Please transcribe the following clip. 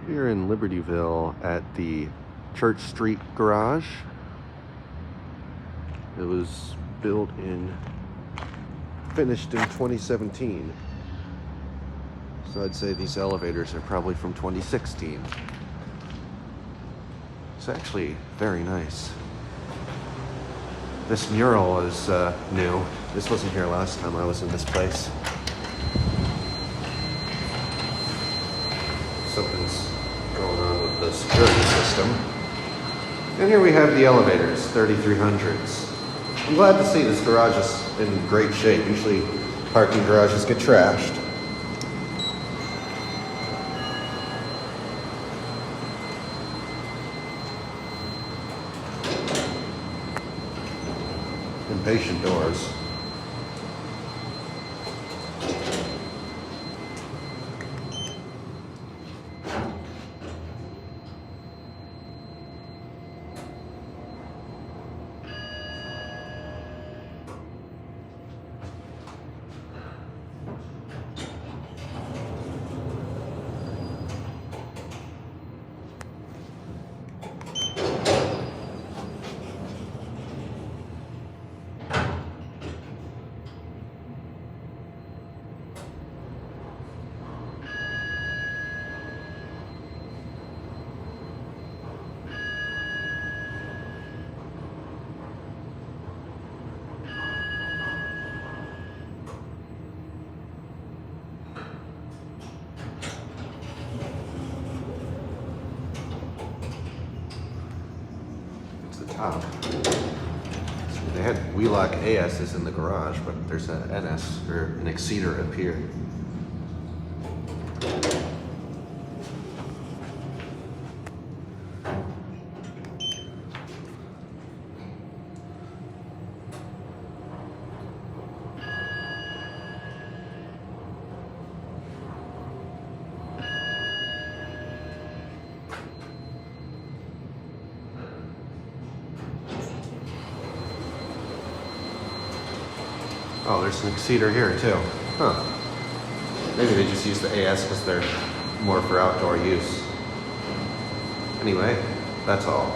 We're in Libertyville at the Church Street garage. It was finished in 2017. So I'd say these elevators are probably from 2016. It's actually very nice. This mural is new. This wasn't here last time I was in this place. Something's going on with the security system. And here we have the elevators, 3300s. I'm glad to see this garage is in great shape. Usually parking garages get trashed. Impatient doors. Top. They had Wheelock AS's in the garage, but there's an NS or an Exceeder up here. Oh, there's an Exceeder here too. Huh. Maybe they just use the AS because they're more for outdoor use. Anyway, that's all.